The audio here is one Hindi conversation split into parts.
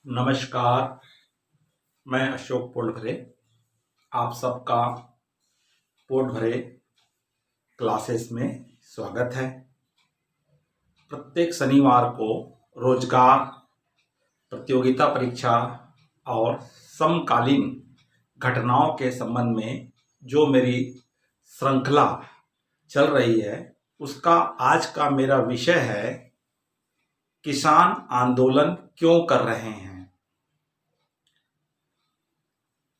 नमस्कार। मैं अशोक पोटभरे आप सबका पोटभरे क्लासेस में स्वागत है। प्रत्येक शनिवार को रोजगार, प्रतियोगिता परीक्षा और समकालीन घटनाओं के संबंध में जो मेरी श्रृंखला चल रही है उसका आज का मेरा विषय है, किसान आंदोलन क्यों कर रहे हैं।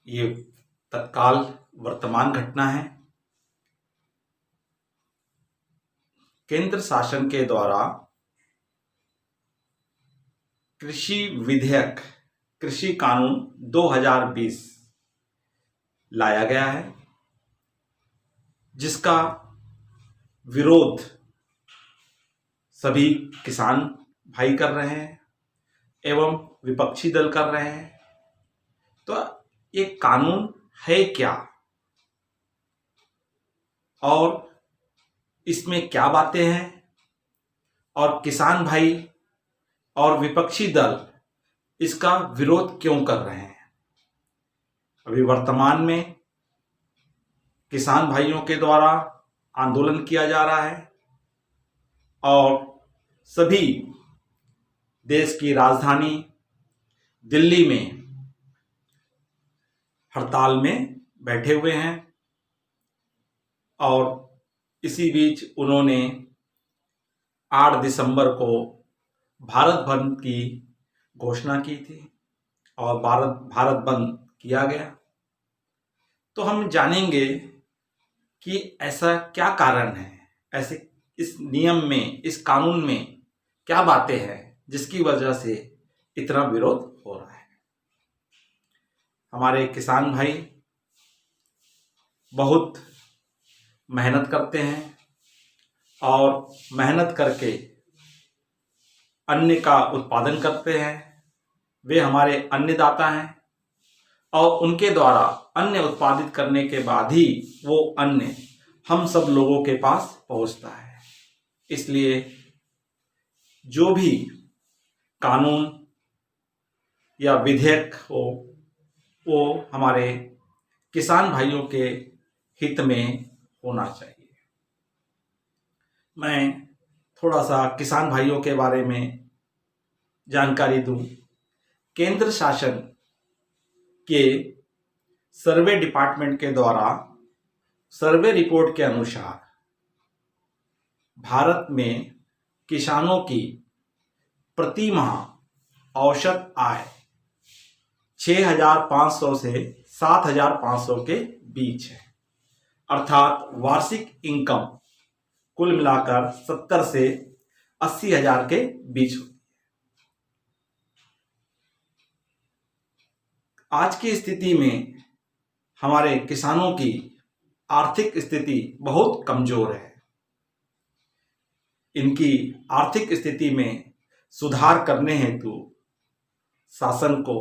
ये तत्काल वर्तमान घटना है। केंद्र शासन के द्वारा कृषि विधेयक, कृषि कानून 2020 लाया गया है, जिसका विरोध सभी किसान भाई कर रहे हैं एवं विपक्षी दल कर रहे हैं। तो ये कानून है क्या और इसमें क्या बातें हैं और किसान भाई और विपक्षी दल इसका विरोध क्यों कर रहे हैं। अभी वर्तमान में किसान भाइयों के द्वारा आंदोलन किया जा रहा है और सभी देश की राजधानी दिल्ली में हड़ताल में बैठे हुए हैं और इसी बीच उन्होंने 8 दिसंबर को भारत बंद की घोषणा की थी और भारत बंद किया गया। तो हम जानेंगे कि ऐसा क्या कारण है, ऐसे इस नियम में, इस कानून में क्या बातें हैं जिसकी वजह से इतना विरोध हो रहा है। हमारे किसान भाई बहुत मेहनत करते हैं और मेहनत करके अन्न का उत्पादन करते हैं। वे हमारे अन्नदाता हैं और उनके द्वारा अन्न उत्पादित करने के बाद ही वो अन्न हम सब लोगों के पास पहुंचता है। इसलिए जो भी कानून या विधेयक हो वो हमारे किसान भाइयों के हित में होना चाहिए। मैं थोड़ा सा किसान भाइयों के बारे में जानकारी दूं। केंद्र शासन के सर्वे डिपार्टमेंट के द्वारा सर्वे रिपोर्ट के अनुसार भारत में किसानों की प्रति माह औसत आय 6,500 से 7,500 के बीच है, अर्थात वार्षिक इनकम कुल मिलाकर 70 से 80,000 के बीच होती है। आज की स्थिति में हमारे किसानों की आर्थिक स्थिति बहुत कमजोर है। इनकी आर्थिक स्थिति में सुधार करने हेतु शासन को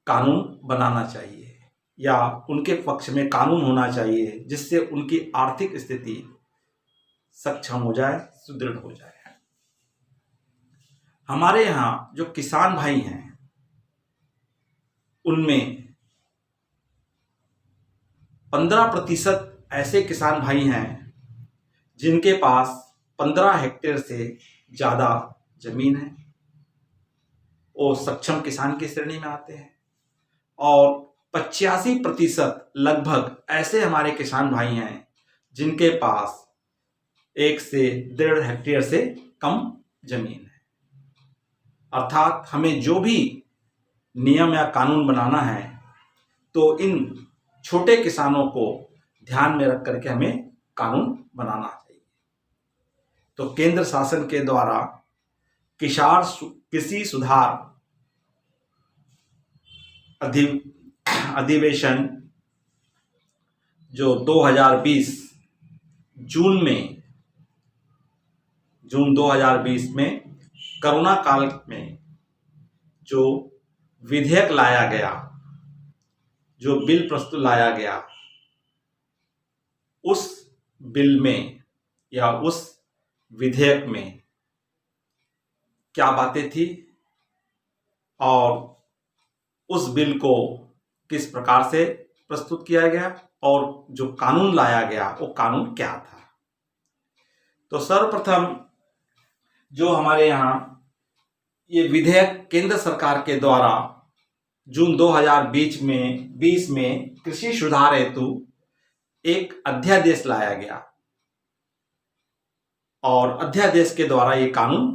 कानून बनाना चाहिए या उनके पक्ष में कानून होना चाहिए जिससे उनकी आर्थिक स्थिति सक्षम हो जाए, सुदृढ़ हो जाए। हमारे यहाँ जो किसान भाई हैं उनमें 15% ऐसे किसान भाई हैं जिनके पास 15 हेक्टेयर से ज़्यादा जमीन है। वो सक्षम किसान की श्रेणी में आते हैं और 85% लगभग ऐसे हमारे किसान भाई हैं जिनके पास 1 से 1.5 हेक्टेयर से कम जमीन है। अर्थात हमें जो भी नियम या कानून बनाना है तो इन छोटे किसानों को ध्यान में रख करके हमें कानून बनाना चाहिए। तो केंद्र शासन के द्वारा कृषि सुधार अधिवेशन जो 2020 जून 2020 में कोरोना काल में जो विधेयक लाया गया, जो बिल प्रस्तुत लाया गया, उस बिल में या उस विधेयक में क्या बातें थी और उस बिल को किस प्रकार से प्रस्तुत किया गया और जो कानून लाया गया वो कानून क्या था। तो सर्वप्रथम जो हमारे यहाँ ये विधेयक केंद्र सरकार के द्वारा जून 2020 में कृषि सुधार हेतु एक अध्यादेश लाया गया और अध्यादेश के द्वारा ये कानून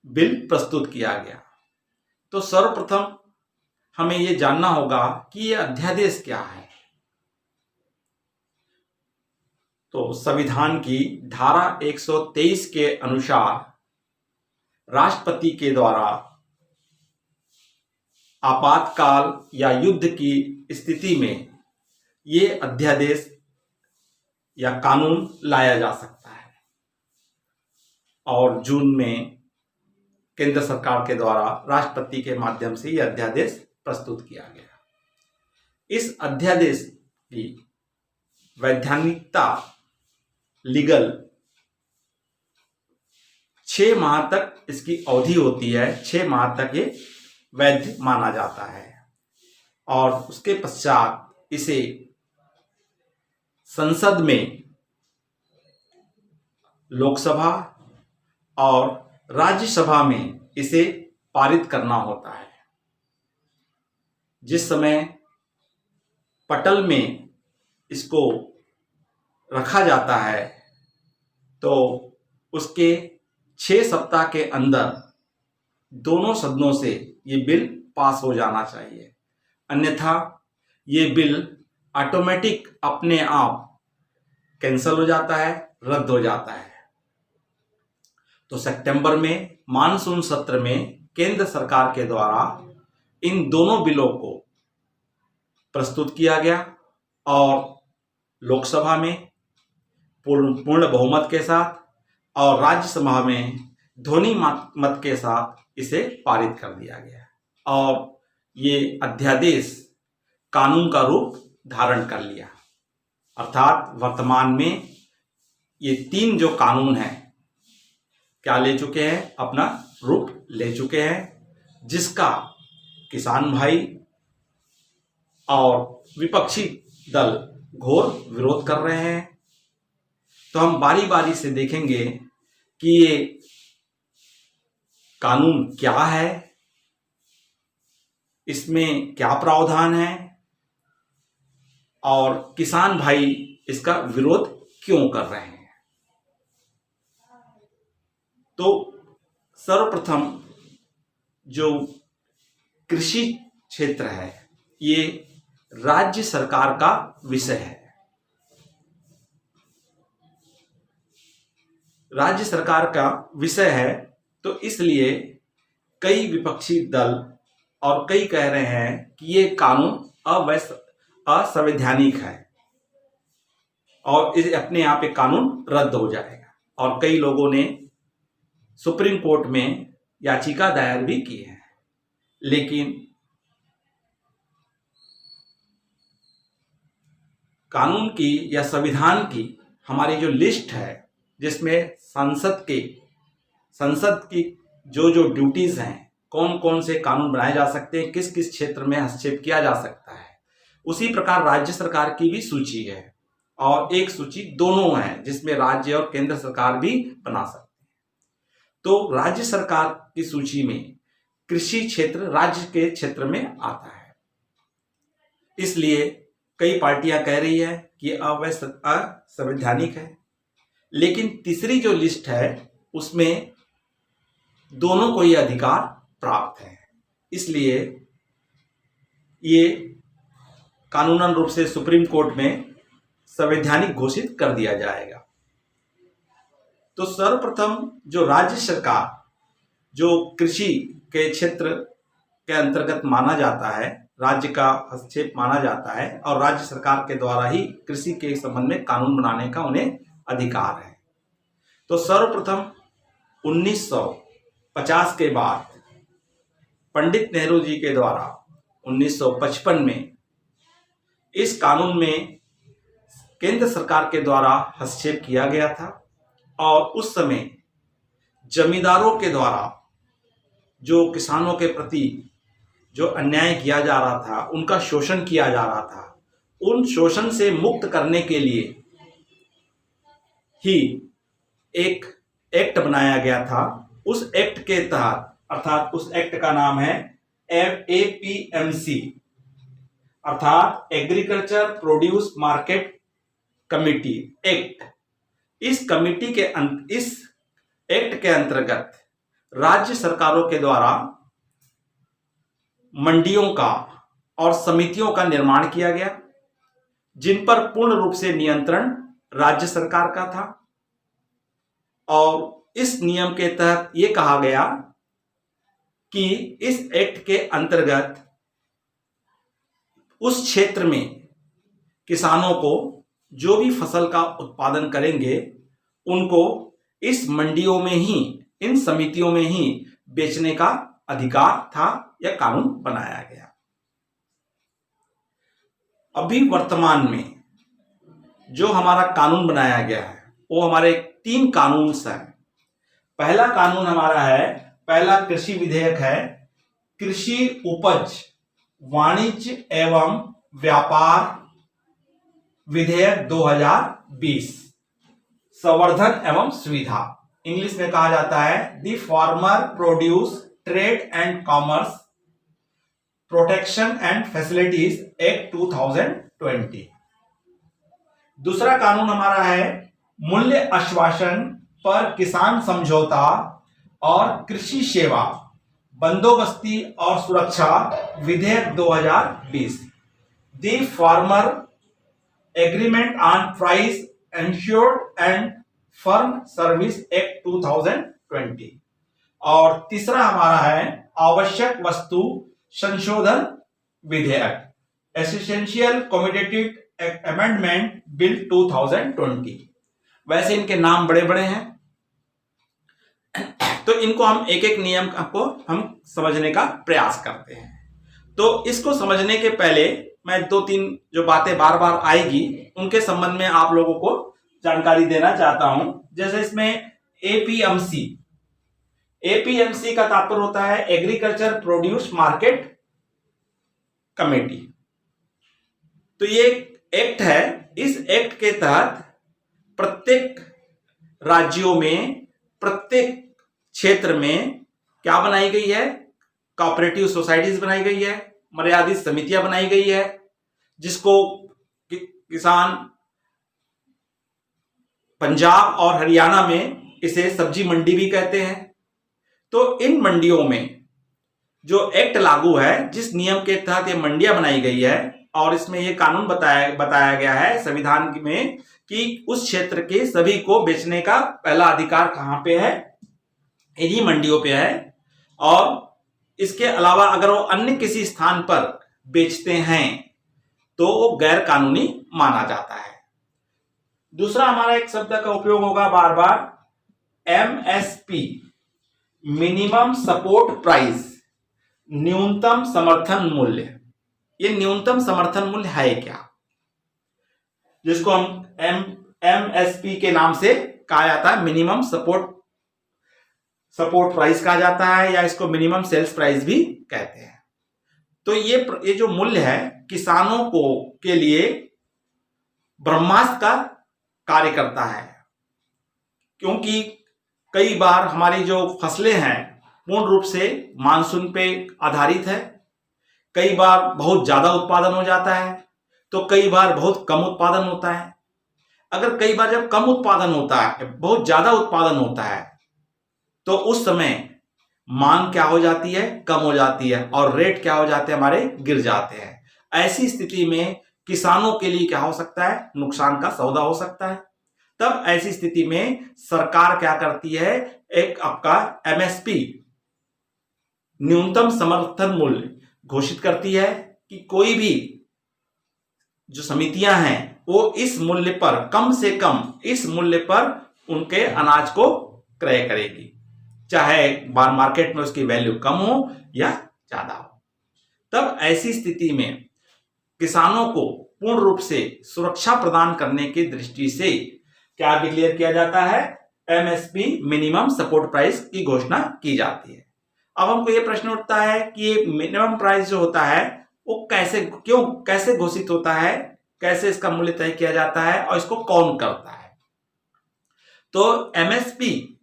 बिल प्रस्तुत किया गया। तो सर्वप्रथम हमें ये जानना होगा कि ये अध्यादेश क्या है। तो संविधान की धारा 123 के अनुसार राष्ट्रपति के द्वारा आपातकाल या युद्ध की स्थिति में ये अध्यादेश या कानून लाया जा सकता है और जून में केंद्र सरकार के द्वारा राष्ट्रपति के माध्यम से यह अध्यादेश प्रस्तुत किया गया। इस अध्यादेश की वैधानिकता लीगल 6 माह तक इसकी अवधि होती है। 6 माह तक ये वैध माना जाता है और उसके पश्चात इसे संसद में लोकसभा और राज्यसभा में इसे पारित करना होता है। जिस समय पटल में इसको रखा जाता है तो उसके 6 सप्ताह के अंदर दोनों सदनों से ये बिल पास हो जाना चाहिए, अन्यथा ये बिल ऑटोमेटिक अपने आप कैंसल हो जाता है, रद्द हो जाता है। तो सितंबर में मानसून सत्र में केंद्र सरकार के द्वारा इन दोनों बिलों को प्रस्तुत किया गया और लोकसभा में पूर्ण बहुमत के साथ और राज्यसभा में ध्वनि मत के साथ इसे पारित कर दिया गया और ये अध्यादेश कानून का रूप धारण कर लिया। अर्थात वर्तमान में ये 3 जो कानून हैं क्या ले चुके हैं, अपना रूप ले चुके हैं, जिसका किसान भाई और विपक्षी दल घोर विरोध कर रहे हैं। तो हम बारी बारी से देखेंगे कि ये कानून क्या है, इसमें क्या प्रावधान है और किसान भाई इसका विरोध क्यों कर रहे हैं। तो सर्वप्रथम जो कृषि क्षेत्र है ये राज्य सरकार का विषय है। राज्य सरकार का विषय है तो इसलिए कई विपक्षी दल और कई कह रहे हैं कि ये कानून असंवैधानिक है और इस अपने आप एक कानून रद्द हो जाएगा। और कई लोगों ने सुप्रीम कोर्ट में याचिका दायर भी की है। लेकिन कानून की या संविधान की हमारी जो लिस्ट है जिसमें संसद की जो ड्यूटीज हैं, कौन कौन से कानून बनाए जा सकते हैं, किस किस क्षेत्र में हस्तक्षेप किया जा सकता है, उसी प्रकार राज्य सरकार की भी सूची है और एक सूची दोनों है जिसमें राज्य और केंद्र सरकार भी बना सकते हैं। तो राज्य सरकार की सूची में कृषि क्षेत्र राज्य के क्षेत्र में आता है। इसलिए कई पार्टियां कह रही है कि असंवैधानिक है। लेकिन तीसरी जो लिस्ट है उसमें दोनों को ये अधिकार प्राप्त है, इसलिए ये कानूनन रूप से सुप्रीम कोर्ट में संवैधानिक घोषित कर दिया जाएगा। तो सर्वप्रथम जो राज्य सरकार जो कृषि के क्षेत्र के अंतर्गत माना जाता है, राज्य का हस्तक्षेप माना जाता है और राज्य सरकार के द्वारा ही कृषि के संबंध में कानून बनाने का उन्हें अधिकार है। तो सर्वप्रथम 1950 के बाद पंडित नेहरू जी के द्वारा 1955 में इस कानून में केंद्र सरकार के द्वारा हस्तक्षेप किया गया था और उस समय जमींदारों के द्वारा जो किसानों के प्रति जो अन्याय किया जा रहा था, उनका शोषण किया जा रहा था, उन शोषण से मुक्त करने के लिए ही एक एक्ट बनाया गया था। उस एक्ट के तहत, अर्थात उस एक्ट का नाम है APMC, अर्थात agriculture produce market committee act. इस एक्ट के अंतर्गत राज्य सरकारों के द्वारा मंडियों का और समितियों का निर्माण किया गया, जिन पर पूर्ण रूप से नियंत्रण राज्य सरकार का था। और इस नियम के तहत यह कहा गया कि इस एक्ट के अंतर्गत उस क्षेत्र में किसानों को जो भी फसल का उत्पादन करेंगे, उनको इस मंडियों में ही, इन समितियों में ही बेचने का अधिकार था, यह कानून बनाया गया। अभी वर्तमान में जो हमारा कानून बनाया गया है वो हमारे 3 कानून हैं। पहला कानून हमारा है, पहला कृषि विधेयक है, कृषि उपज वाणिज्य एवं व्यापार विधेयक 2020, संवर्धन एवं सुविधा, इंग्लिश में कहा जाता है the farmer produce trade and commerce protection and facilities act 2020। दूसरा कानून हमारा है मूल्य आश्वासन पर किसान समझौता और कृषि सेवा बंदोबस्ती और सुरक्षा विधेयक 2020, the farmer agreement on price insured and firm service act 2020। और तीसरा हमारा है आवश्यक वस्तु संशोधन विधेयक, एसेंशियल कमोडिटी अमेंडमेंट बिल 2020। वैसे इनके नाम बड़े बड़े हैं, तो इनको हम एक एक नियम को हम समझने का प्रयास करते हैं। तो इसको समझने के पहले मैं 2-3 जो बातें बार बार आएगी उनके संबंध में आप लोगों को जानकारी देना चाहता हूं। जैसे इसमें APMC का तात्पर्य होता है एग्रीकल्चर प्रोड्यूस मार्केट कमेटी। तो ये एक्ट है, इस एक्ट के तहत प्रत्येक राज्यों में, प्रत्येक क्षेत्र में क्या बनाई गई है, कोऑपरेटिव सोसाइटीज बनाई गई है, मर्यादित समितियां बनाई गई है, जिसको किसान पंजाब और हरियाणा में इसे सब्जी मंडी भी कहते हैं। तो इन मंडियों में जो एक्ट लागू है, जिस नियम के तहत ये मंडियां बनाई गई है, और इसमें ये कानून बताया गया है संविधान में कि उस क्षेत्र के सभी को बेचने का पहला अधिकार कहां पे है, इन्हीं मंडियों पे है। और इसके अलावा अगर वो अन्य किसी स्थान पर बेचते हैं तो वो गैर कानूनी माना जाता है। दूसरा हमारा एक शब्द का उपयोग होगा बार बार, MSP, मिनिमम सपोर्ट प्राइस, न्यूनतम समर्थन मूल्य। ये न्यूनतम समर्थन मूल्य है क्या, जिसको हम MSP के नाम से कहा जाता है, मिनिमम सपोर्ट प्राइस कहा जाता है, या इसको मिनिमम सेल्स प्राइस भी कहते हैं। तो ये जो मूल्य है किसानों के लिए ब्रह्मास्त्र का कार्य करता है, क्योंकि कई बार हमारी जो फसलें हैं पूर्ण रूप से मानसून पे आधारित है। कई बार बहुत ज्यादा उत्पादन हो जाता है, तो कई बार बहुत कम उत्पादन होता है। अगर कई बार जब कम उत्पादन होता है, बहुत ज्यादा उत्पादन होता है, तो उस समय मांग क्या हो जाती है, कम हो जाती है, और रेट क्या हो जाते हैं, हमारे गिर जाते हैं। ऐसी स्थिति में किसानों के लिए क्या हो सकता है, नुकसान का सौदा हो सकता है। तब ऐसी स्थिति में सरकार क्या करती है, एक आपका MSP, न्यूनतम समर्थन मूल्य घोषित करती है कि कोई भी जो समितियां हैं वो इस मूल्य पर, कम से कम इस मूल्य पर उनके अनाज को क्रय करेगी, चाहे मार्केट में उसकी वैल्यू कम हो या ज्यादा हो। तब ऐसी स्थिति में किसानों को पूर्ण रूप से सुरक्षा प्रदान करने की दृष्टि से क्या डिक्लेयर किया जाता है, MSP, मिनिमम सपोर्ट प्राइस की घोषणा की जाती है। अब हमको ये प्रश्न उठता है कि ये मिनिमम प्राइस जो होता है वो कैसे घोषित होता है, कैसे इसका मूल्य तय किया जाता है और इसको कौन करता है। तो एमएसपी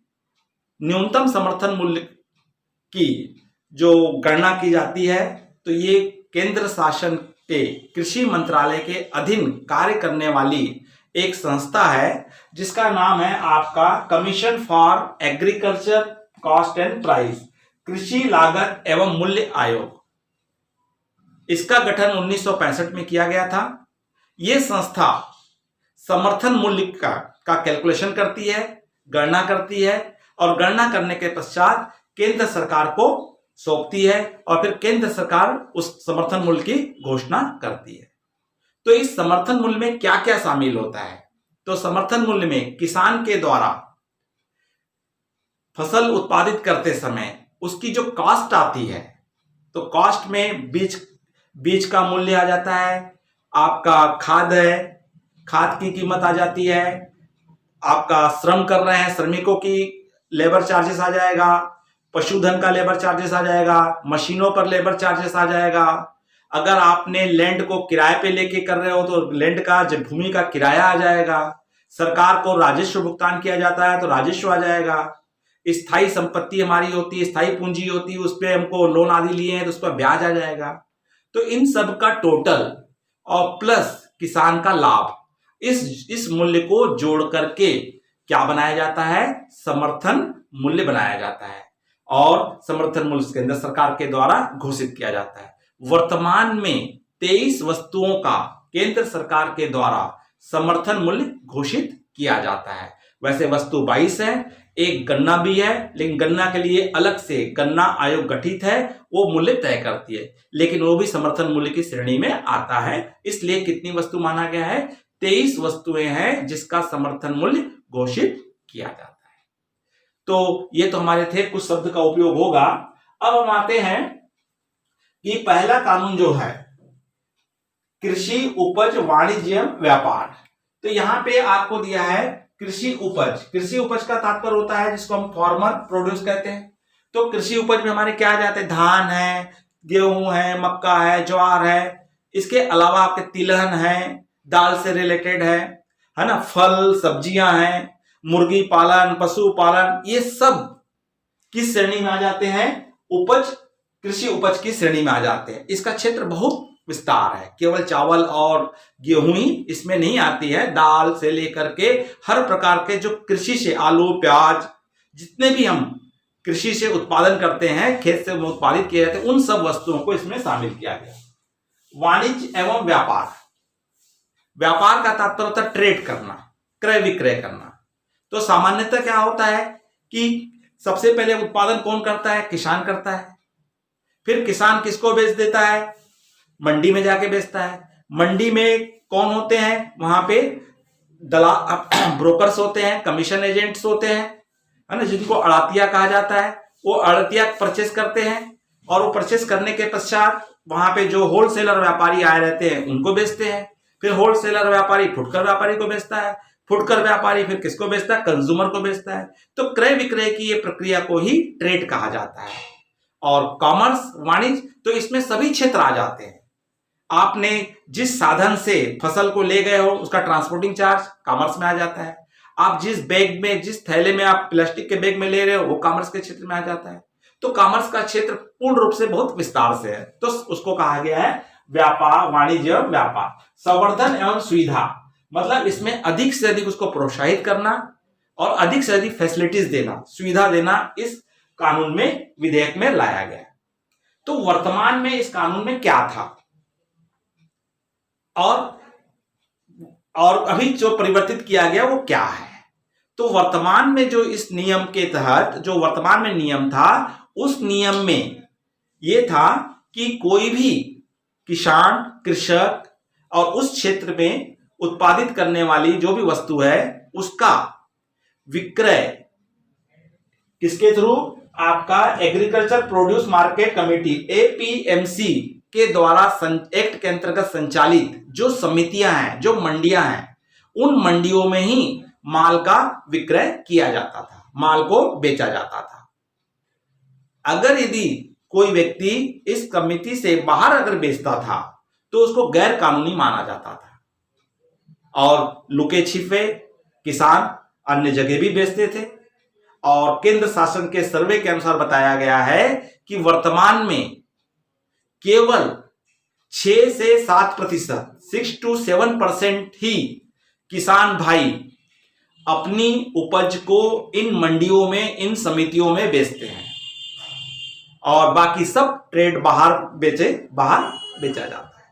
न्यूनतम समर्थन मूल्य की जो गणना की जाती है, तो ये केंद्र शासन के कृषि मंत्रालय के अधीन कार्य करने वाली एक संस्था है जिसका नाम है आपका commission for agriculture cost and price, कृषि लागत एवं मूल्य आयोग। इसका गठन 1965 में किया गया था। यह संस्था समर्थन मूल्य का कैलकुलेशन करती है, गणना करती है और गणना करने के पश्चात केंद्र सरकार को सौंपती है और फिर केंद्र सरकार उस समर्थन मूल्य की घोषणा करती है। तो इस समर्थन मूल्य में क्या क्या शामिल होता है? तो समर्थन मूल्य में किसान के द्वारा फसल उत्पादित करते समय उसकी जो कॉस्ट आती है, तो कॉस्ट में बीज का मूल्य आ जाता है, आपका खाद है, खाद की कीमत आ जाती है, आपका श्रम कर रहे हैं श्रमिकों की लेबर चार्जेस आ जाएगा, पशुधन का लेबर चार्जेस आ जाएगा, मशीनों पर लेबर चार्जेस आ जाएगा। अगर आपने लैंड को किराए पे लेके कर रहे हो तो लैंड का जब भूमि का किराया आ जाएगा। सरकार को राजस्व भुगतान किया जाता है तो राजस्व आ जाएगा। स्थायी संपत्ति हमारी होती है, स्थायी पूंजी होती है, उस पर हमको लोन आदि लिए हैं तो उस पर ब्याज आ जाएगा। तो इन सब का टोटल और प्लस किसान का लाभ, इस मूल्य को जोड़ करके क्या बनाया जाता है? समर्थन मूल्य बनाया जाता है और समर्थन मूल्य केंद्र सरकार के द्वारा घोषित किया जाता है। वर्तमान में 23 वस्तुओं का केंद्र सरकार के द्वारा समर्थन मूल्य घोषित किया जाता है। वैसे वस्तु 22 है, एक गन्ना भी है, लेकिन गन्ना के लिए अलग से गन्ना आयोग गठित है, वो मूल्य तय करती है, लेकिन वो भी समर्थन मूल्य की श्रेणी में आता है। इसलिए कितनी वस्तु माना गया है? 23 वस्तुएं हैं जिसका समर्थन मूल्य घोषित किया जाता है। तो ये तो हमारे थे, कुछ शब्द का उपयोग होगा। अब हम आते हैं कि पहला कानून जो है कृषि उपज वाणिज्य व्यापार। तो यहां पे आपको दिया है कृषि उपज। कृषि उपज का तात्पर्य होता है जिसको हम फार्मर प्रोड्यूस कहते हैं। तो कृषि उपज में हमारे क्या आ जाते हैं? धान है, गेहूं है, मक्का है, ज्वार है, इसके अलावा आपके तिलहन है, दाल से रिलेटेड है ना, फल सब्जियां हैं, मुर्गी पालन, पशु पालन, ये सब किस श्रेणी में आ जाते हैं? उपज, कृषि उपज की श्रेणी में आ जाते हैं। इसका क्षेत्र बहुत विस्तार है, केवल चावल और गेहूं ही इसमें नहीं आती है, दाल से लेकर के हर प्रकार के जो कृषि से, आलू प्याज, जितने भी हम कृषि से उत्पादन करते हैं, खेत से उत्पादित किए जाते हैं, उन सब वस्तुओं को इसमें शामिल किया गया। वाणिज्य एवं व्यापार। व्यापार का तात्पर्य होता है ट्रेड करना, क्रय विक्रय करना। तो सामान्यतः क्या होता है कि सबसे पहले उत्पादन कौन करता है? किसान करता है। फिर किसान किसको बेच देता है? मंडी में जाके बेचता है। मंडी में कौन होते हैं? वहां पे दलाल, ब्रोकर्स होते हैं, कमीशन एजेंट्स होते हैं, है ना, जिनको अड़तिया कहा जाता है। वो अड़तिया परचेस करते हैं और वो परचेस करने के पश्चात वहां पे जो होलसेलर व्यापारी आए रहते हैं उनको बेचते हैं। फिर होलसेलर व्यापारी फुटकर व्यापारी को बेचता है, फुटकर व्यापारी फिर किसको बेचता है? कंज्यूमर को बेचता है। तो क्रय विक्रय की ये प्रक्रिया को ही ट्रेड कहा जाता है। और कॉमर्स, वाणिज्य, तो इसमें सभी क्षेत्र आ जाते हैं। आपने जिस साधन से फसल को ले गए हो उसका ट्रांसपोर्टिंग चार्ज कॉमर्स में आ जाता है। आप जिस बैग में, जिस थैले में आप प्लास्टिक के बैग में ले रहे हो वो कॉमर्स के क्षेत्र में आ जाता है। तो कॉमर्स का क्षेत्र पूर्ण रूप से बहुत विस्तार से है, तो उसको कहा गया है व्यापार, वाणिज्य व्यापार। संवर्धन एवं सुविधा, मतलब इसमें अधिक से अधिक उसको प्रोत्साहित करना और अधिक से अधिक फैसिलिटीज देना, सुविधा देना, इस कानून में, विधेयक में लाया गया। तो वर्तमान में इस कानून में क्या था और अभी जो परिवर्तित किया गया वो क्या है? तो वर्तमान में जो इस नियम के तहत जो वर्तमान में नियम था, उस नियम में यह था कि कोई भी किसान, कृषक और उस क्षेत्र में उत्पादित करने वाली जो भी वस्तु है उसका विक्रय किसके थ्रू? आपका agriculture produce market committee, APMC के द्वारा एक्ट के अंतर्गत संचालित जो समितियां हैं, जो मंडियां हैं, उन मंडियों में ही माल का विक्रय किया जाता था, माल को बेचा जाता था। अगर यदि कोई व्यक्ति इस कमिटी से बाहर अगर बेचता था तो उसको गैर कानूनी माना जाता था। और लुके छिपे किसान अन्य जगह भी बेचते थे। और केंद्र शासन के सर्वे के अनुसार बताया गया है कि वर्तमान में केवल 6 से 7%, 6 to 7% ही किसान भाई अपनी उपज को इन मंडियों में, इन समितियों में बेचते हैं और बाकी सब ट्रेड बाहर बेचा जाता है।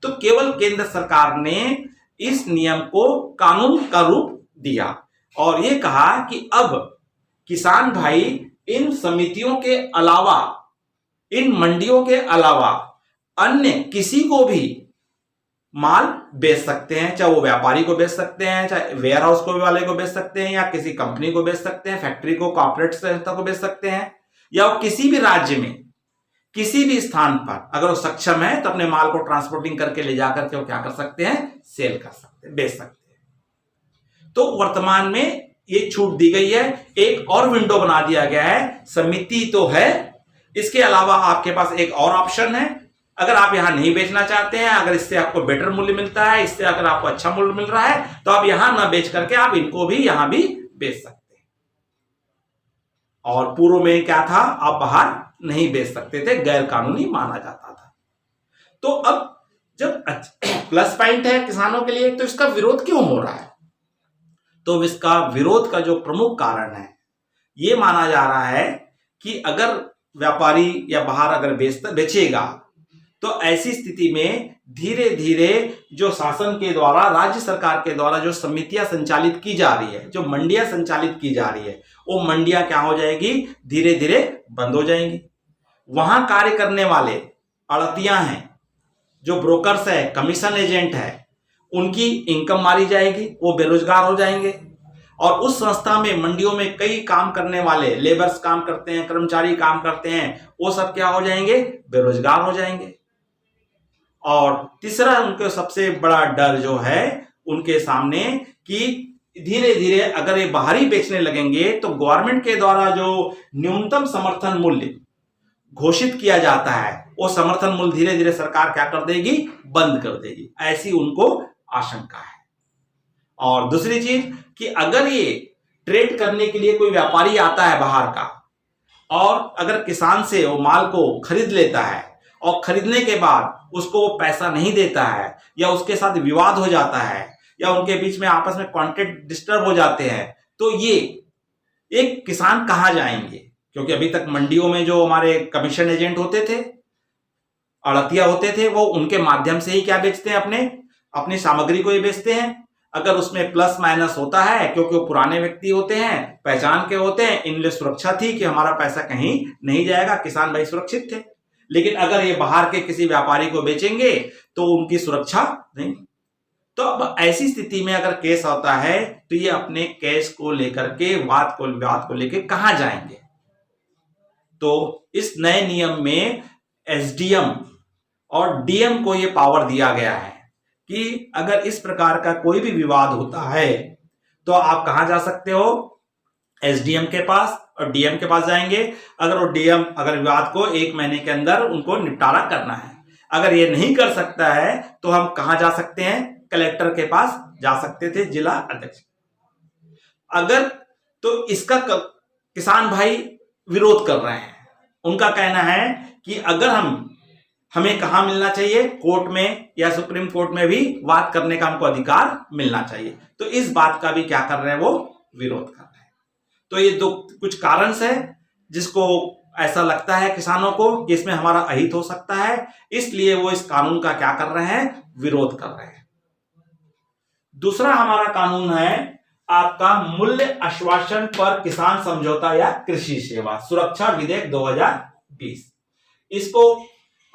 तो केवल केंद्र सरकार ने इस नियम को कानून का रूप दिया और यह कहा कि अब किसान भाई इन समितियों के अलावा, इन मंडियों के अलावा अन्य किसी को भी माल बेच सकते हैं, चाहे वो व्यापारी को बेच सकते हैं, चाहे वेयर हाउस को वाले को बेच सकते हैं, या किसी कंपनी को बेच सकते हैं, फैक्ट्री को, कॉर्पोरेट संस्था को बेच सकते हैं, या वो किसी भी राज्य में किसी भी स्थान पर अगर वो सक्षम है तो अपने माल को ट्रांसपोर्टिंग करके ले जाकर के वो क्या कर सकते हैं, सेल कर सकते हैं, बेच सकते हैं। तो वर्तमान में ये छूट दी गई है। एक और विंडो बना दिया गया है, समिति तो है, इसके अलावा आपके पास एक और ऑप्शन है। अगर आप यहां नहीं बेचना चाहते हैं, अगर इससे आपको बेटर मूल्य मिलता है, इससे अगर आपको अच्छा मूल्य मिल रहा है, तो आप यहां ना बेच करके आप इनको भी यहां भी बेच सकते हैं। और पूर्व में क्या था, आप बाहर नहीं बेच सकते थे, गैर कानूनी माना जाता था। तो अब जब प्लस पॉइंट है किसानों के लिए, तो इसका विरोध क्यों हो रहा है? तो इसका विरोध का जो प्रमुख कारण है, यह माना जा रहा है कि अगर व्यापारी या बाहर अगर बेचेगा तो ऐसी स्थिति में धीरे धीरे जो शासन के द्वारा, राज्य सरकार के द्वारा जो समितियां संचालित की जा रही है, जो मंडियां संचालित की जा रही है, वो मंडियां क्या हो जाएगी, धीरे धीरे बंद हो जाएंगी। वहां कार्य करने वाले अड़तियां हैं, जो ब्रोकर्स है, कमीशन एजेंट है, उनकी इनकम मारी जाएगी, वो बेरोजगार हो जाएंगे। और उस संस्था में, मंडियों में कई काम करने वाले लेबर्स काम करते हैं, कर्मचारी काम करते हैं, वो सब क्या हो जाएंगे, बेरोजगार हो जाएंगे। और तीसरा उनके सबसे बड़ा डर जो है उनके सामने, कि धीरे धीरे अगर ये बाहरी बेचने लगेंगे तो गवर्नमेंट के द्वारा जो न्यूनतम समर्थन मूल्य घोषित किया जाता है, वो समर्थन मूल्य धीरे धीरे सरकार क्या कर देगी, बंद कर देगी, ऐसी उनको आशंका है। और दूसरी चीज कि अगर ये ट्रेड करने के लिए कोई व्यापारी आता है बाहर का, और अगर किसान से वो माल को खरीद लेता है और खरीदने के बाद उसको वो पैसा नहीं देता है, या उसके साथ विवाद हो जाता है, या उनके बीच में आपस में कॉन्ट्रैक्ट डिस्टर्ब हो जाते हैं, तो ये एक किसान कहां जाएंगे? क्योंकि अभी तक मंडियों में जो हमारे कमीशन एजेंट होते थे, अड़तिया होते थे, वो उनके माध्यम से ही क्या बेचते हैं, अपनी सामग्री को ही बेचते हैं। अगर उसमें प्लस माइनस होता है, क्योंकि वो पुराने व्यक्ति होते हैं, पहचान के होते हैं, इनलिए सुरक्षा थी कि हमारा पैसा कहीं नहीं जाएगा, किसान भाई सुरक्षित थे। लेकिन अगर ये बाहर के किसी व्यापारी को बेचेंगे तो उनकी सुरक्षा नहीं। तो अब ऐसी स्थिति में अगर केस होता है तो ये अपने केस को लेकर के, विवाद को लेकर कहां जाएंगे? तो इस नए नियम में एसडीएम और डीएम को ये पावर दिया गया है कि अगर इस प्रकार का कोई भी विवाद होता है तो आप कहां जा सकते हो, एसडीएम के पास और डीएम के पास जाएंगे। अगर वो डीएम अगर विवाद को 1 महीने के अंदर उनको निपटारा करना है, अगर ये नहीं कर सकता है तो हम कहां जा सकते हैं, कलेक्टर के पास जा सकते थे, जिला अध्यक्ष। अगर तो इसका किसान भाई विरोध कर रहे हैं, उनका कहना है कि अगर हमें कहां मिलना चाहिए, कोर्ट में या सुप्रीम कोर्ट में भी बात करने का हमको अधिकार मिलना चाहिए। तो इस बात का भी क्या कर रहे हैं, वो विरोध कर रहे हैं। तो ये दो कुछ कारण है जिसको ऐसा लगता है किसानों को कि इसमें हमारा अहित हो सकता है, इसलिए वो इस कानून का क्या कर रहे हैं, विरोध कर रहे हैं। दूसरा हमारा कानून है आपका मूल्य आश्वासन पर किसान समझौता या कृषि सेवा सुरक्षा विधेयक 2020। इसको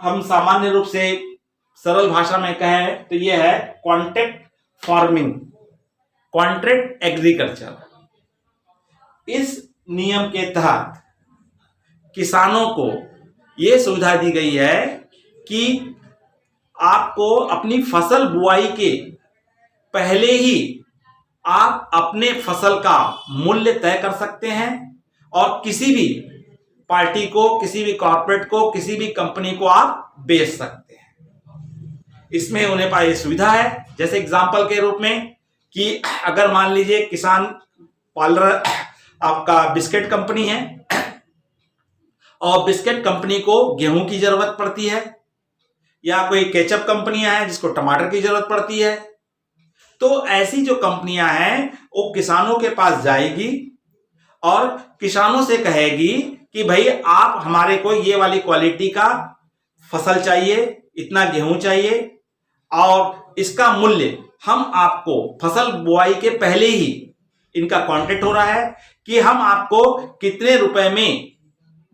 हम सामान्य रूप से सरल भाषा में कहें तो यह है कॉन्ट्रैक्ट फार्मिंग, कॉन्ट्रैक्ट एग्रीकल्चर। इस नियम के तहत किसानों को यह सुविधा दी गई है कि आपको अपनी फसल बुआई के पहले ही आप अपने फसल का मूल्य तय कर सकते हैं और किसी भी पार्टी को, किसी भी कॉर्पोरेट को, किसी भी कंपनी को आप बेच सकते हैं। इसमें उन्हें पास ये सुविधा है, जैसे एग्जांपल के रूप में कि अगर मान लीजिए किसान पार्लर आपका बिस्किट कंपनी है और बिस्किट कंपनी को गेहूं की जरूरत पड़ती है, या कोई केचप कंपनियां हैं जिसको टमाटर की जरूरत पड़ती है, तो ऐसी जो कंपनियां हैं वो किसानों के पास जाएगी और किसानों से कहेगी कि भाई आप हमारे को ये वाली क्वालिटी का फसल चाहिए, इतना गेहूं चाहिए, और इसका मूल्य हम आपको फसल बुआई के पहले ही इनका कॉन्ट्रैक्ट हो रहा है कि हम आपको कितने रुपए में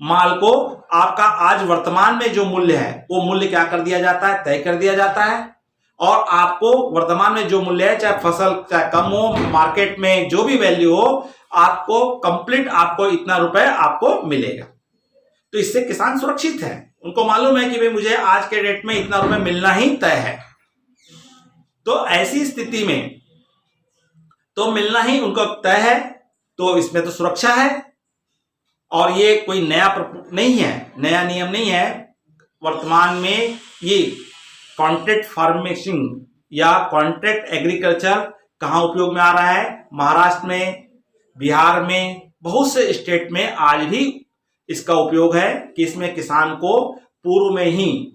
माल को, आपका आज वर्तमान में जो मूल्य है वो मूल्य क्या कर दिया जाता है, तय कर दिया जाता है, और आपको वर्तमान में जो मूल्य है, चाहे फसल चाहे कम हो, मार्केट में जो भी वैल्यू हो, आपको कंप्लीट आपको इतना रुपए आपको मिलेगा। तो इससे किसान सुरक्षित है, उनको मालूम है कि भाई मुझे आज के डेट में इतना रुपए मिलना ही तय है। तो ऐसी स्थिति में तो मिलना ही उनको तय है, तो इसमें तो सुरक्षा है। और ये कोई नया नहीं है, नया नियम नहीं है। वर्तमान में ये कॉन्ट्रैक्ट फार्मिंग या कॉन्ट्रैक्ट एग्रीकल्चर कहाँ उपयोग में आ रहा है? महाराष्ट्र में, बिहार में, बहुत से स्टेट में आज भी इसका उपयोग है कि इसमें किसान को पूर्व में ही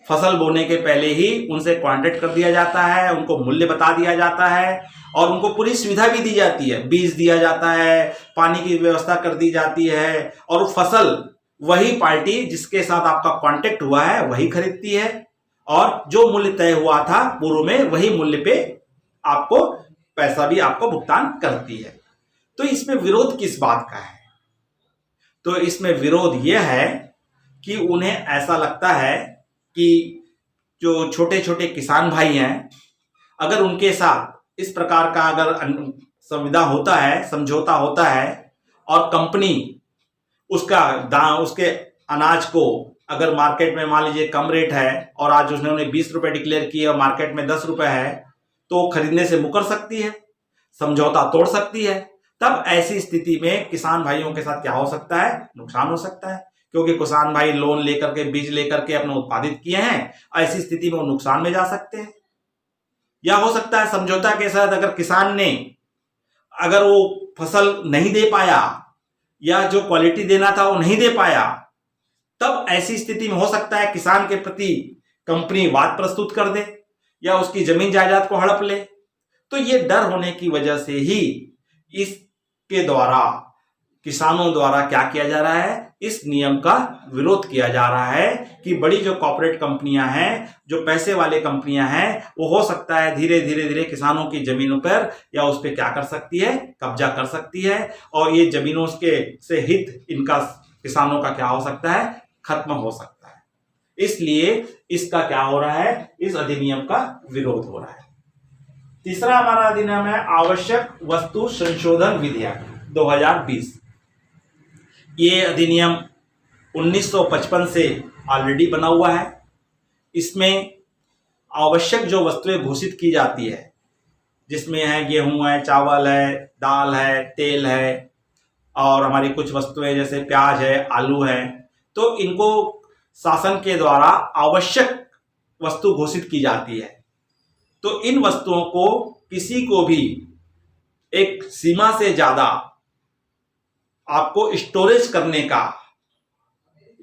फसल बोने के पहले ही उनसे कॉन्ट्रैक्ट कर दिया जाता है, उनको मूल्य बता दिया जाता है और उनको पूरी सुविधा भी दी जाती है, बीज दिया जाता है, पानी की व्यवस्था कर दी जाती है, और फसल वही पार्टी जिसके साथ आपका कॉन्ट्रैक्ट हुआ है वही खरीदती है, और जो मूल्य तय हुआ था पूर्व में वही मूल्य पे आपको पैसा भी आपको भुगतान करती है। तो इसमें विरोध किस बात का है? तो इसमें विरोध यह है कि उन्हें ऐसा लगता है कि जो छोटे छोटे किसान भाई हैं, अगर उनके साथ इस प्रकार का अगर संविदा होता है, समझौता होता है, और कंपनी उसका दाम, उसके अनाज को अगर मार्केट में मान लीजिए कम रेट है और आज उसने 20 रुपए डिक्लेयर किए और मार्केट में 10 रुपए है, तो खरीदने से मुकर सकती है, समझौता तोड़ सकती है। तब ऐसी स्थिति में किसान भाइयों के साथ क्या हो सकता है? नुकसान हो सकता है, क्योंकि किसान भाई लोन लेकर के, बीज लेकर के अपने उत्पादित किए हैं, ऐसी स्थिति में वो नुकसान में जा सकते हैं। या हो सकता है समझौता के साथ अगर किसान ने अगर वो फसल नहीं दे पाया या जो क्वालिटी देना था वो नहीं दे पाया, तब ऐसी स्थिति में हो सकता है किसान के प्रति कंपनी वाद प्रस्तुत कर दे या उसकी जमीन जायदाद को हड़प ले। तो ये डर होने की वजह से ही इसके द्वारा किसानों द्वारा क्या किया जा रहा है? इस नियम का विरोध किया जा रहा है कि बड़ी जो कॉर्पोरेट कंपनियां हैं, जो पैसे वाले कंपनियां हैं, वो हो सकता है धीरे धीरे किसानों की जमीनों पर या उस पर क्या कर सकती है? कब्जा कर सकती है, और ये जमीनों के से हित इनका किसानों का क्या हो सकता है? खत्म हो सकता है। इसलिए इसका क्या हो रहा है? इस अधिनियम का विरोध हो रहा है। तीसरा हमारा अधिनियम है आवश्यक वस्तु संशोधन विधेयक 2020। ये अधिनियम 1955 से ऑलरेडी बना हुआ है। इसमें आवश्यक जो वस्तुएं घोषित की जाती है, जिसमें है गेहूं है, चावल है, दाल है, तेल है, और हमारी कुछ वस्तुएं जैसे प्याज है, आलू है, तो इनको शासन के द्वारा आवश्यक वस्तु घोषित की जाती है। तो इन वस्तुओं को किसी को भी एक सीमा से ज्यादा आपको स्टोरेज करने का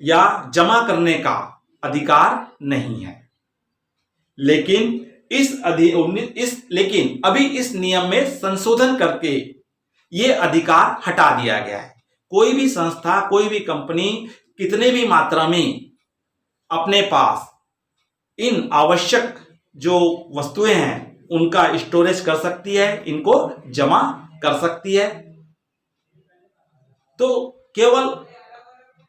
या जमा करने का अधिकार नहीं है। लेकिन लेकिन अभी इस नियम में संशोधन करके ये अधिकार हटा दिया गया है। कोई भी संस्था, कोई भी कंपनी कितने भी मात्रा में अपने पास इन आवश्यक जो वस्तुएं हैं उनका स्टोरेज कर सकती है, इनको जमा कर सकती है। तो केवल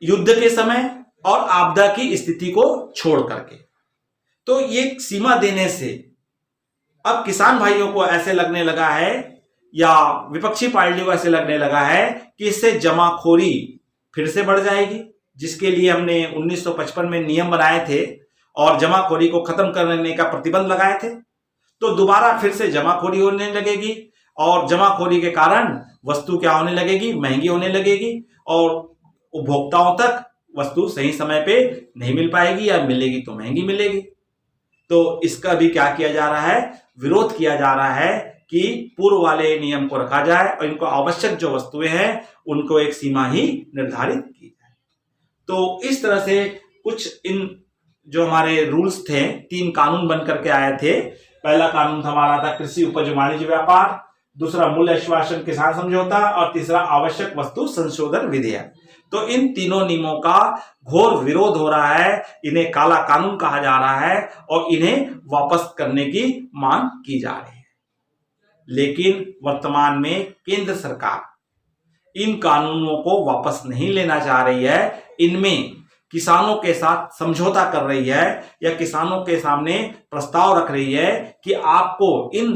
युद्ध के समय और आपदा की स्थिति को छोड़ करके, तो ये सीमा देने से अब किसान भाइयों को ऐसे लगने लगा है या विपक्षी पार्टियों को ऐसे लगने लगा है कि इससे जमाखोरी फिर से बढ़ जाएगी, जिसके लिए हमने 1955 में नियम बनाए थे और जमाखोरी को खत्म करने का प्रतिबंध लगाए थे। तो दोबारा फिर से जमाखोरी होने लगेगी और जमाखोरी के कारण वस्तु क्या होने लगेगी? महंगी होने लगेगी, और उपभोक्ताओं तक वस्तु सही समय पे नहीं मिल पाएगी या मिलेगी तो महंगी मिलेगी। तो इसका भी क्या किया जा रहा है, विरोध किया जा रहा है कि पूर्व वाले नियम को रखा जाए और इनको आवश्यक जो वस्तुएं हैं उनको एक सीमा ही निर्धारित की जाए। तो इस तरह से कुछ इन जो हमारे रूल्स थे, 3 कानून बन करके आए थे। पहला कानून हमारा था कृषि उपज वाणिज्य व्यापार, दूसरा मूल्य आश्वासन किसान समझौता और तीसरा आवश्यक वस्तु संशोधन विधेयक। तो इन तीनों नियमों का घोर विरोध हो रहा है, इन्हें काला कानून कहा जा रहा है और इन्हें वापस करने की मांग की जा रही है। लेकिन वर्तमान में केंद्र सरकार इन कानूनों को वापस नहीं लेना चाह रही है, इनमें किसानों के साथ समझौता कर रही है या किसानों के सामने प्रस्ताव रख रही है कि आपको इन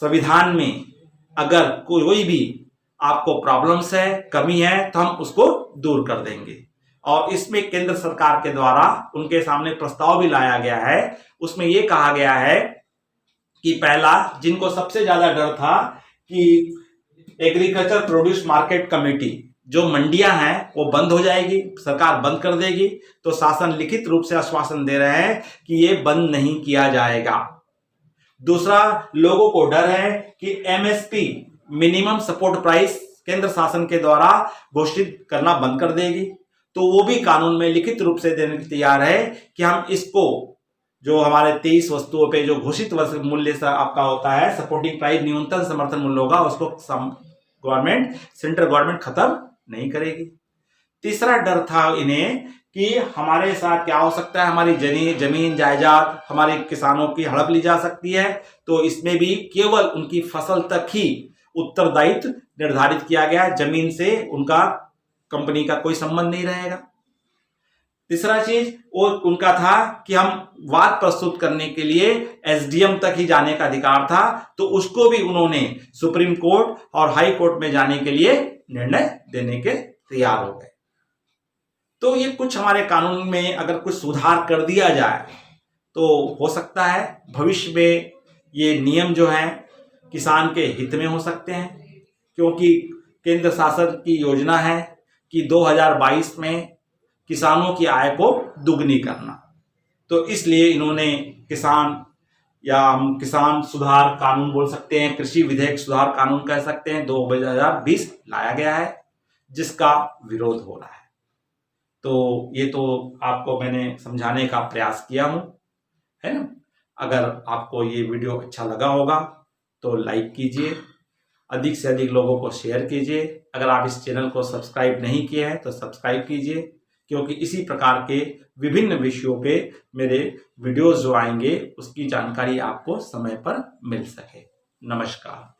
संविधान में अगर कोई भी आपको प्रॉब्लम्स है, कमी है, तो हम उसको दूर कर देंगे। और इसमें केंद्र सरकार के द्वारा उनके सामने प्रस्ताव भी लाया गया है। उसमें यह कहा गया है कि पहला, जिनको सबसे ज्यादा डर था कि एग्रीकल्चर प्रोड्यूस मार्केट कमेटी जो मंडियां हैं वो बंद हो जाएगी, सरकार बंद कर देगी, तो शासन लिखित रूप से आश्वासन दे रहे हैं कि ये बंद नहीं किया जाएगा। दूसरा, लोगों को डर है कि एमएसपी मिनिमम सपोर्ट प्राइस केंद्र शासन के द्वारा घोषित करना बंद कर देगी, तो वो भी कानून में लिखित रूप से देने के तैयार है कि हम इसको जो हमारे 23 वस्तुओं पे जो घोषित मूल्य आपका होता है, सपोर्टिंग प्राइस न्यूनतम समर्थन मूल्य होगा, उसको गवर्नमेंट, सेंट्रल गवर्नमेंट खत्म नहीं करेगी। तीसरा डर था इन्हें कि हमारे साथ क्या हो सकता है, हमारी जमीन जायदाद हमारे किसानों की हड़प ली जा सकती है, तो इसमें भी केवल उनकी फसल तक ही उत्तरदायित्व निर्धारित किया गया, जमीन से उनका कंपनी का कोई संबंध नहीं रहेगा। तीसरा चीज वो उनका था कि हम वाद प्रस्तुत करने के लिए एसडीएम तक ही जाने का अधिकार था, तो उसको भी उन्होंने सुप्रीम कोर्ट और हाई कोर्ट में जाने के लिए निर्णय देने के तैयार हो गए। तो ये कुछ हमारे कानून में अगर कुछ सुधार कर दिया जाए तो हो सकता है भविष्य में ये नियम जो हैं किसान के हित में हो सकते हैं, क्योंकि केंद्र शासन की योजना है कि 2022 में किसानों की आय को दुगनी करना। तो इसलिए इन्होंने किसान या हम किसान सुधार कानून बोल सकते हैं, कृषि विधेयक सुधार कानून कह सकते हैं, 2020 लाया गया है, जिसका विरोध हो रहा है। तो ये तो आपको मैंने समझाने का प्रयास किया हूं, है ना। अगर आपको ये वीडियो अच्छा लगा होगा तो लाइक कीजिए, अधिक से अधिक लोगों को शेयर कीजिए। अगर आप इस चैनल को सब्सक्राइब नहीं किए हैं तो सब्सक्राइब कीजिए, क्योंकि इसी प्रकार के विभिन्न विषयों पे मेरे वीडियोस जो आएंगे उसकी जानकारी आपको समय पर मिल सके। नमस्कार।